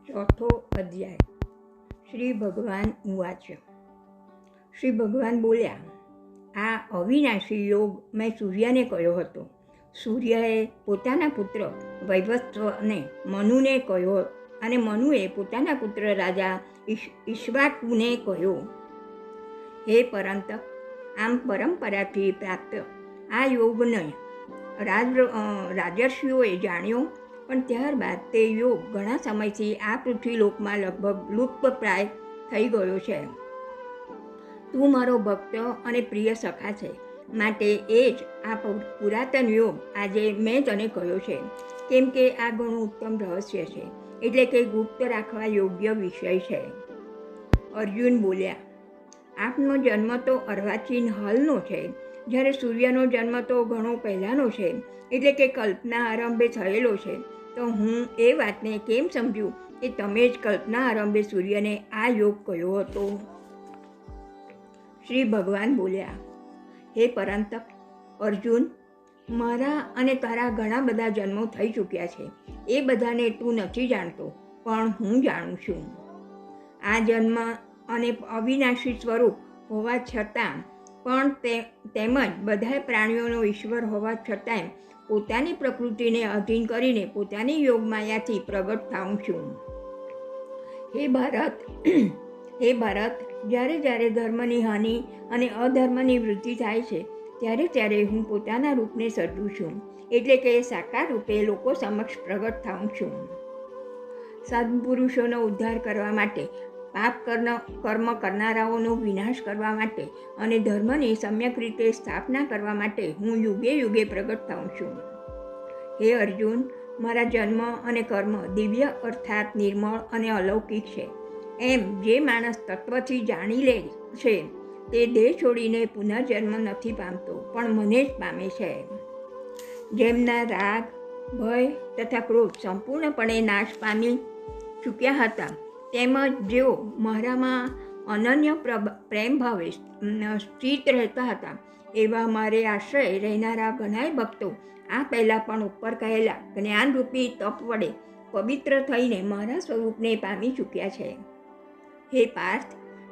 ચોથો અધ્યાય. શ્રી ભગવાન ઉવાચ. શ્રી ભગવાન બોલ્યા, આ અવિનાશી યોગ મેં સૂર્યને કહ્યો હતો. સૂર્યએ પોતાના પુત્ર વૈવસ્વતને મનુને કહ્યો અને મનુએ પોતાના પુત્ર રાજા ઈક્ષ્વાકુને કહ્યો. હે પરંતક, આમ પરંપરાથી પ્રાપ્ત આ યોગને રાજર્ષિઓએ જાણ્યો, પણ ત્યારબાદ તે યોગ ઘણા સમયથી આ પૃથ્વીલોકમાં લગભગ લુપ્તપ્રાય થઈ ગયો છે. તું મારો ભક્ત અને પ્રિય સખા છે, માટે એ જ આ પુરાતન યોગ આજે મેં તને કહ્યો છે, કેમ કે આ ઘણું ઉત્તમ રહસ્ય છે, એટલે કે ગુપ્ત રાખવા યોગ્ય વિષય છે. અર્જુન બોલ્યા, આપનો જન્મ તો અર્વાચીન હાલનો છે, જ્યારે સૂર્યનો જન્મ તો ઘણો પહેલાંનો છે, એટલે કે કલ્પના આરંભે થયેલો છે. તો હું એ વાતને કેમ સમજ્યું કે તમે જ કલ્પના આરંભે સૂર્યને આ યોગ કહ્યો હતો? શ્રી ભગવાન બોલ્યા, હે પરંતક અર્જુન, મારા અને તારા ઘણા બધા જન્મો થઈ ચૂક્યા છે. એ બધાને તું નથી જાણતો, પણ હું જાણું છું. આ જન્મ અને અવિનાશી સ્વરૂપ હોવા છતાં પણ તેમજ બધા પ્રાણીઓનો ઈશ્વર હોવા છતાંય પોતાની પ્રકૃતિને અધીન કરીને પોતાની યોગમાયાથી પ્રગટ થાઉં છું. હે ભારત, જ્યારે જ્યારે ધર્મની હાનિ અને અધર્મની વૃદ્ધિ થાય છે, ત્યારે ત્યારે હું પોતાના રૂપને સર્જું છું, એટલે કે સાકાર રૂપે લોકો સમક્ષ પ્રગટ થાઉં છું. સદપુરુષોનો ઉદ્ધાર કરવા માટે, પાપ કર્મ કરનારાઓનો વિનાશ કરવા માટે અને ધર્મની સમ્યક રીતે સ્થાપના કરવા માટે હું યુગે યુગે પ્રગટ થાઉં છું. હે અર્જુન, મારા જન્મ અને કર્મ દિવ્ય અર્થાત નિર્મળ અને અલૌકિક છે. એમ જે માણસ તત્વથી જાણી લે છે તે દેહ છોડીને પુનર્જન્મ નથી પામતો, પણ મને જ પામે છે. જેમના રાગ, ભય તથા ક્રોધ સંપૂર્ણપણે નાશ પામી ચૂક્યા હતા, તેમજ જેઓ મારામાં અનન્ય પ્રેમ ભાવે સ્થિત રહેતા હતા, એવા મારે આશ્રય રહેનારા ઘણાય ભક્તો આ પહેલાં પણ ઉપર કહેલા જ્ઞાનરૂપી તપ વડે પવિત્ર થઈને મારા સ્વરૂપને પામી ચૂક્યા છે. હે પાર્થ,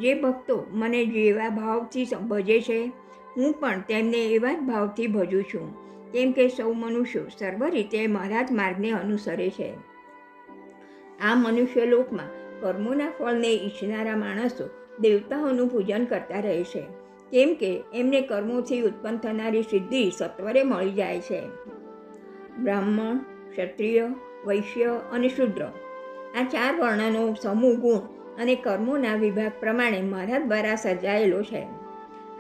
જે ભક્તો મને જેવા ભાવથી ભજે છે, હું પણ તેમને એવા જ ભાવથી ભજું છું, કેમ કે સૌ મનુષ્યો સર્વ રીતે મારા જ માર્ગને અનુસરે છે. આ મનુષ્યલોકમાં કર્મોના ફળને ઈચ્છનારા માણસો દેવતાઓનું પૂજન કરતા રહે છે, કેમ કે એમને કર્મોથી ઉત્પન્ન થનારી સિદ્ધિ સત્વરે મળી જાય છે. બ્રાહ્મણ, ક્ષત્રિય, વૈશ્ય અને શૂદ્ર આ 4 વર્ણનો સમૂહ ગુણ અને કર્મોના વિભાગ પ્રમાણે મારા દ્વારા સર્જાયેલો છે.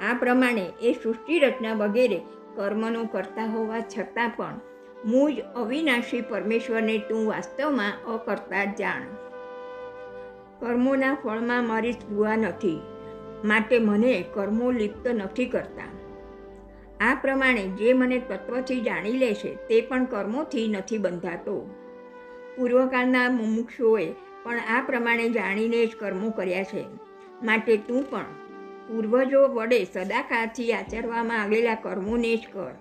આ પ્રમાણે એ સૃષ્ટિ રચના વગેરે કર્મનો કરતા હોવા છતાં પણ મુજ અવિનાશી પરમેશ્વરને તું વાસ્તવમાં અકર્તા જ જાણ. કર્મોના ફળમાં મારી સ્પૃહા નથી, માટે મને કર્મો લિપ્ત નથી કરતા. આ પ્રમાણે જે મને તત્વથી જાણી લે છે તે પણ કર્મોથી નથી બંધાતો. પૂર્વકાળના મુમુક્ષુઓએ પણ આ પ્રમાણે જાણીને જ કર્મો કર્યા છે, માટે તું પણ પૂર્વજો વડે સદાકાળથી આચરવામાં આવેલા કર્મોને જ કર.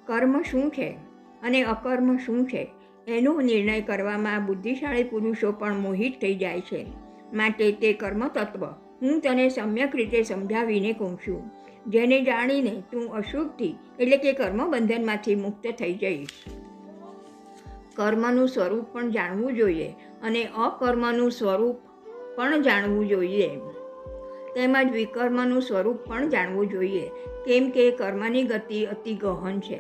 કર્મ શું છે અને અકર્મ શું છે એનો નિર્ણય કરવામાં બુદ્ધિશાળી પુરુષો પણ મોહિત થઈ જાય છે, માટે તે કર્મ તત્વ હું તને સમ્યક રીતે સમજાવીને કહું છું, જેને જાણીને તું અશુભથી એટલે કે કર્મબંધનમાંથી મુક્ત થઈ જઈશ. કર્મનું સ્વરૂપ પણ જાણવું જોઈએ અને અકર્મનું સ્વરૂપ પણ જાણવું જોઈએ, તેમજ વિકર્મનું સ્વરૂપ પણ જાણવું જોઈએ, કેમ કે કર્મની ગતિ અતિ ગહન છે.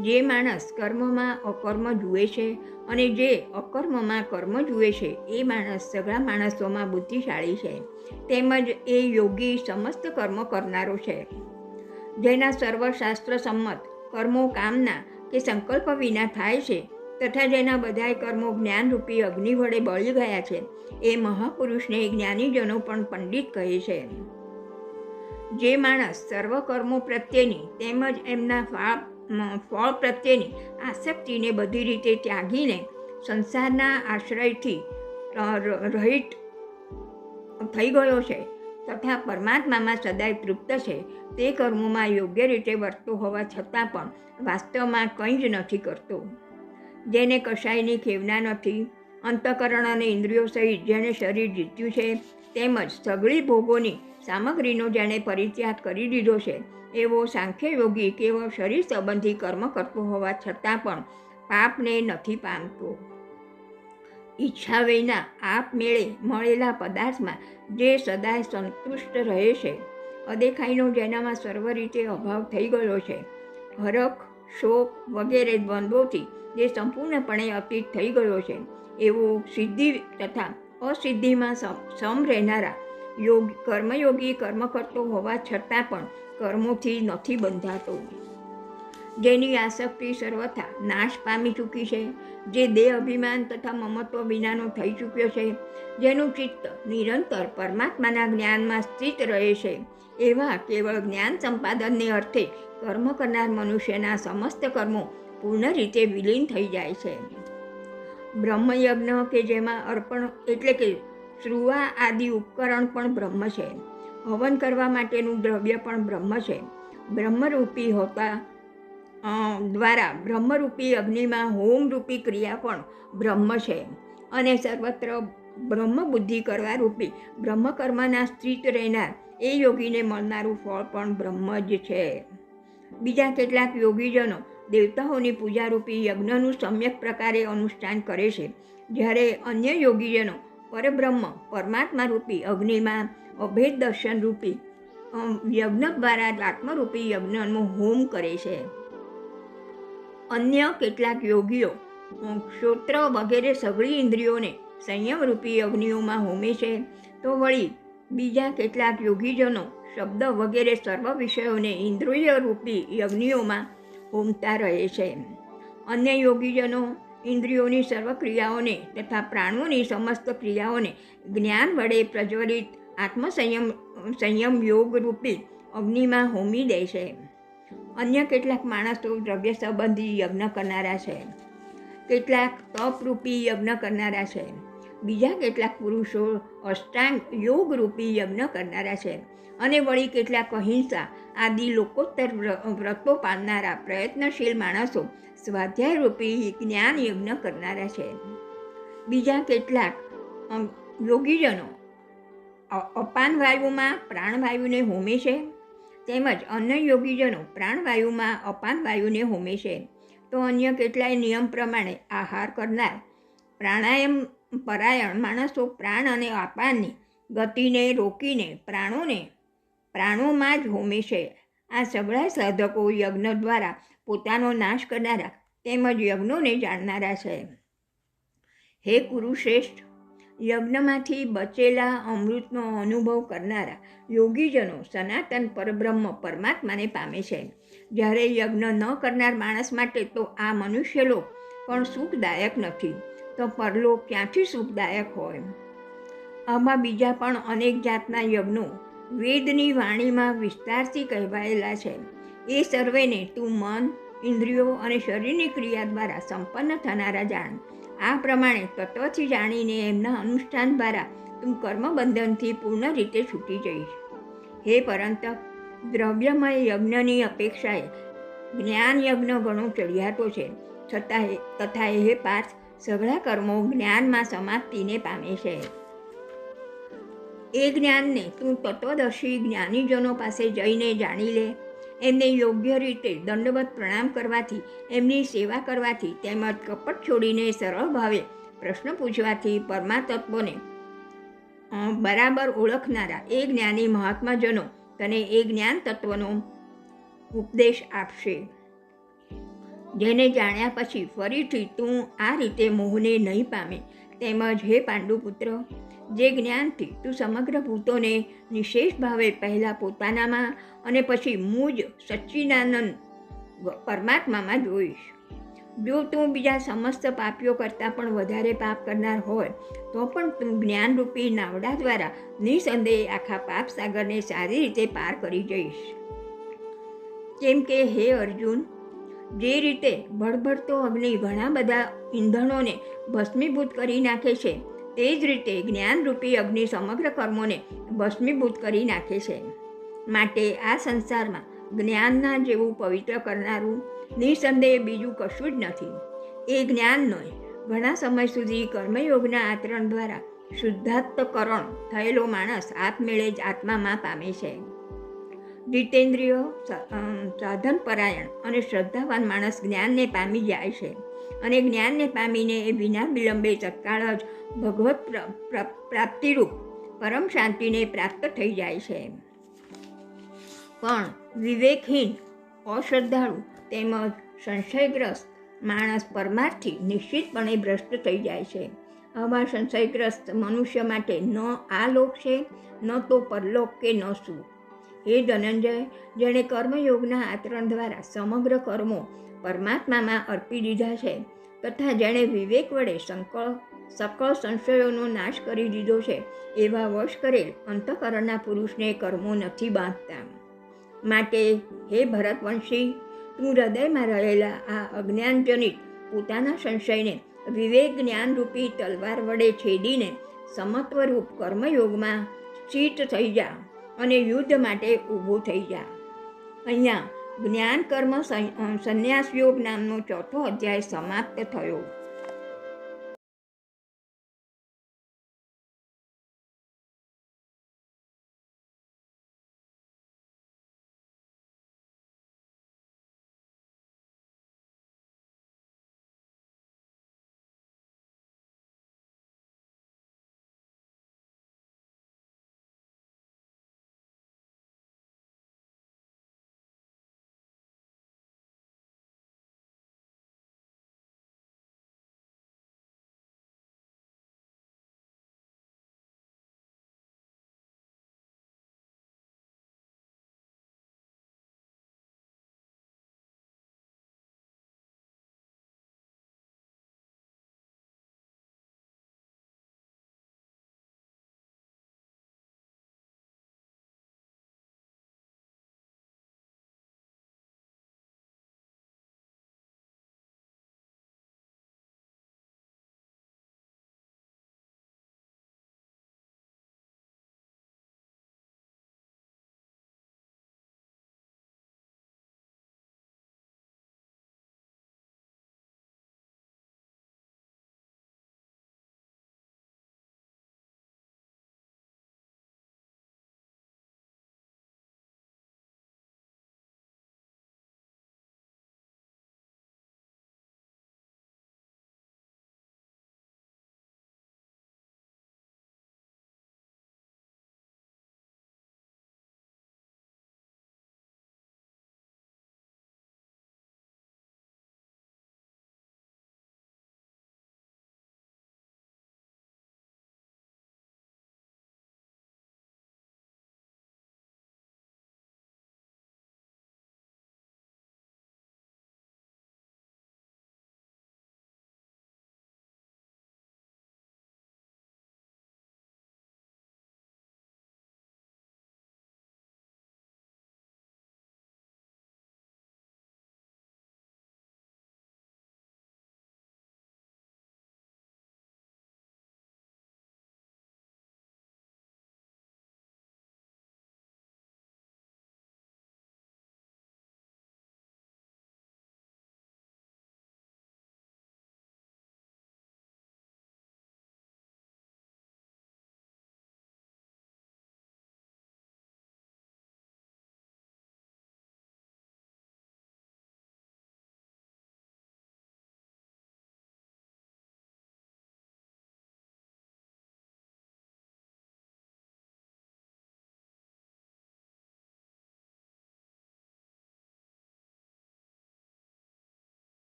જે માણસ કર્મમાં અકર્મ જુએ છે અને જે અકર્મમાં કર્મ જુએ છે, એ માણસ સગળા માણસોમાં બુદ્ધિશાળી છે, તેમજ એ યોગી સમસ્ત કર્મ કરનારો છે. જેના સર્વશાસ્ત્ર સંમત કર્મો કામના કે સંકલ્પ વિના થાય છે, તથા જેના બધાય કર્મો જ્ઞાનરૂપી અગ્નિ વડે બળી ગયા છે, એ મહાપુરુષને જ્ઞાનીજનો પણ પંડિત કહે છે. જે માણસ સર્વ કર્મો પ્રત્યેની તેમજ એમના ફળ પ્રત્યેની આસક્તિને બધી રીતે ત્યાગીને સંસારના આશ્રયથી રહિત થઈ ગયો છે તથા પરમાત્મામાં સદાય તૃપ્ત છે, તે કર્મોમાં યોગ્ય રીતે વર્તતો હોવા છતાં પણ વાસ્તવમાં કંઈ જ નથી કરતો. જેને કશાયની ખેવના નથી, અંતઃકરણ અને ઇન્દ્રિયો સહિત જેણે શરીર જીત્યું છે, તેમજ સઘળી ભોગોની સામગ્રીનો જેણે પરિત્યાગ કરી દીધો છે, એવો સાંખ્ય યોગી કેવળ શરીર સંબંધી કર્મ કરતો હોવા છતાં પણ પાપને નથી પામતો. ઈચ્છા વિના આપમેળે મળેલા પદાર્થમાં જે સદાય સંતુષ્ટ રહે છે, અદેખાઈનો જેનામાં સર્વ રીતે અભાવ થઈ ગયો છે, હરખ, શોક વગેરે દ્વંદ્વોથી જે સંપૂર્ણપણે અતીત થઈ ગયો છે, એવો સિદ્ધિ તથા અસિદ્ધિમાં સમ રહેનારા કર્મયોગી કર્મ કરતો હોવા છતાં પણ કર્મોથી નથી બંધાતો, જેની આસક્તિ સર્વથા નાશ પામી ચૂકી છે, જે દેહ અભિમાન તથા મમત્વ વિનાનો થઈ ચૂક્યો છે, જેનું ચિત્ત નિરંતર પરમાત્માના જ્ઞાનમાં સ્થિત રહે છે, એવા કેવળ જ્ઞાન સંપાદનને અર્થે કર્મ કરનાર મનુષ્યના સમસ્ત કર્મો પૂર્ણ રીતે વિલીન થઈ જાય છે. બ્રહ્મયજ્ઞ કે જેમાં અર્પણ એટલે કે શ્રુવા આદિ ઉપકરણ પણ બ્રહ્મ છે, હવન કરવા માટેનું દ્રવ્ય પણ બ્રહ્મ છે, બ્રહ્મરૂપી હોતા દ્વારા બ્રહ્મરૂપી અગ્નિમાં હોમરૂપી ક્રિયા પણ બ્રહ્મ છે, અને સર્વત્ર બ્રહ્મ બુદ્ધિ કરવા રૂપી બ્રહ્મકર્મના સ્થિત રહેનાર એ યોગીને મળનારું ફળ પણ બ્રહ્મ જ છે. બીજા કેટલાક યોગીજનો દેવતાઓની પૂજારૂપી યજ્ઞનું સમ્યક પ્રકારે અનુષ્ઠાન કરે છે, જ્યારે અન્ય યોગીજનો પરબ્રહ્મ પરમાત્મા રૂપી અગ્નિમાં અભેદ દર્શન રૂપી યજ્ઞ દ્વારા આત્મરૂપી યજ્ઞનો હોમ કરે છે. અન્ય કેટલાક યોગીઓ શ્રોત્ર વગેરે સઘળી ઇન્દ્રિયોને સંયમરૂપી અગ્નિઓમાં હોમે છે, તો વળી બીજા કેટલાક યોગીજનો શબ્દ વગેરે સર્વ વિષયોને ઇન્દ્રિય રૂપી યજ્ઞોમાં હોમતા રહે છે. અન્ય યોગીજનો ઇન્દ્રિયોની સર્વ ક્રિયાઓને તથા પ્રાણોની સમસ્ત ક્રિયાઓને જ્ઞાન વડે પ્રજ્વલિત સંયમ યોગ રૂપી અગ્નિમાં હોમી દે છે. અન્ય કેટલાક માણસો દ્રવ્ય સંબંધી યજ્ઞ કરનારા છે, કેટલાક તપરૂપી યજ્ઞ કરનારા છે, બીજા કેટલાક પુરુષો અષ્ટાંગ યોગરૂપી યજ્ઞ કરનારા છે, અને વળી કેટલાક અહિંસા આદિ લોકોત્તર વ્રતો પાળનારા પ્રયત્નશીલ માણસો સ્વાધ્યાયરૂપી જ્ઞાન યજ્ઞ કરનારા છે. બીજા કેટલાક યોગીજનો અપાન વાયુમાં પ્રાણવાયુને હોમે છે, તેમજ અન્ય યોગીજનો પ્રાણવાયુમાં અપાન વાયુને હોમે છે. તો અન્ય કેટલાય નિયમ પ્રમાણે આહાર કરનાર પ્રાણાયામ પરાયણ માણસો પ્રાણ અને અપાનની ગતિને રોકીને પ્રાણોમાં જ હોમે છે. આ સગળા સાધકો યજ્ઞ દ્વારા પોતાનો નાશ કરનારા તેમજ યજ્ઞોને જાણનારા છે. હે કુરુશ્રેષ્ઠ, યજ્ઞમાંથી બચેલા અમૃતનો અનુભવ કરનારા યોગીજનો સનાતન પરબ્રહ્મ પરમાત્માને પામે છે, જ્યારે યજ્ઞ ન કરનાર માણસ માટે તો આ મનુષ્યલોક પણ સુખદાયક નથી, તો પરલોક ક્યાંથી સુખદાયક હોય. આમાં બીજા પણ અનેક જાતના યજ્ઞો વેદની વાણીમાં વિસ્તારથી કહેવાયેલા છે. એ સર્વેને તું મન, ઇન્દ્રિયો અને શરીરની ક્રિયા દ્વારા સંપન્ન થનારા જાણ. આ પ્રમાણે તત્વથી જાણીને એમના અનુષ્ઠાન દ્વારા તું કર્મબંધનથી પૂર્ણ રીતે છૂટી જઈશ. હે પરંતપ, દ્રવ્યમય યજ્ઞની અપેક્ષાએ જ્ઞાન યજ્ઞ ઘણો ચડિયાતો છે, તથા હે પાર્થ, સઘળા કર્મો જ્ઞાનમાં સમાપ્તિને પામે છે. એ જ્ઞાનને તું તત્વદર્શી જ્ઞાનીજનો પાસે જઈને જાણી લે. એમને યોગ્ય રીતે દંડવત પ્રણામ કરવાથી, એમની સેવા કરવાથી તેમજ કપટ છોડીને સરળ ભાવે પ્રશ્ન પૂછવાથી પરમાતત્વને બરાબર ઓળખનારા એ જ્ઞાની મહાત્માજનો તને એ જ્ઞાન તત્વનો ઉપદેશ આપશે, જેને જાણ્યા પછી ફરીથી તું આ રીતે મોહને નહીં પામે. તેમજ હે પાંડુપુત્ર, જે જ્ઞાનથી તું સમગ્ર ભૂતોને નિશેષ ભાવે પહેલાં પોતાનામાં અને પછી મુજ સચ્ચિદાનંદ પરમાત્મામાં જોઈશ. જો તું બીજા સમસ્ત પાપીઓ કરતાં પણ વધારે પાપ કરનાર હોય તો પણ તું જ્ઞાનરૂપી નાવડા દ્વારા નિસંદેહ આખા પાપ સાગરને સારી રીતે પાર કરી જઈશ. કેમ કે હે અર્જુન, જે રીતે ભડભડતો અગ્નિ ઘણા બધા ઈંધણોને ભસ્મીભૂત કરી નાખે છે, તે જ રીતે જ્ઞાનરૂપી અગ્નિ સમગ્ર કર્મોને ભસ્મીભૂત કરી નાખે છે. માટે આ સંસારમાં જ્ઞાનના જેવું પવિત્ર કરનારું નિસંદેહ બીજું કશું જ નથી. એ જ્ઞાનનો ઘણા સમય સુધી કર્મયોગના આચરણ દ્વારા શુદ્ધાત્મકરણ થયેલો માણસ આપમેળે જ આત્મામાં પામે છે. જીતેન્દ્રિય, સાધનપરાયણ અને શ્રદ્ધાવાન માણસ જ્ઞાનને પામી જાય છે અને જ્ઞાનને પામીને એ વિના વિલંબે તત્કાળ જ ભગવત પ્રાપ્તિરૂપ પરમ શાંતિને પ્રાપ્ત થઈ જાય છે. પણ વિવેકહીન, અશ્રદ્ધાળુ તેમજ સંશયગ્રસ્ત માણસ પરમાર્થથી નિશ્ચિતપણે ભ્રષ્ટ થઈ જાય છે. આવા સંશયગ્રસ્ત મનુષ્ય માટે ન આ લોક છે, ન તો પરલોક કે ન સુખ. હે ધનંજય, જેણે કર્મયોગના આચરણ દ્વારા સમગ્ર કર્મો પરમાત્મામાં અર્પી દીધા છે તથા જેણે વિવેક વડે સકળ સંશયોનો નાશ કરી દીધો છે, એવા વશ કરેલ અંતઃકરણના પુરુષને કર્મો નથી બાંધતા. માટે હે ભરતવંશી, તું હૃદયમાં રહેલા આ અજ્ઞાનજનિત પોતાના સંશયને વિવેક જ્ઞાનરૂપી તલવાર વડે છેદીને સમત્વરૂપ કર્મયોગમાં સ્થિત થઈ જા અને યુદ્ધ માટે ઊભો થઈ જા. અહીંયા જ્ઞાન કર્મ સંન્યાસ યોગ નામનો ચોથો અધ્યાય સમાપ્ત થયો.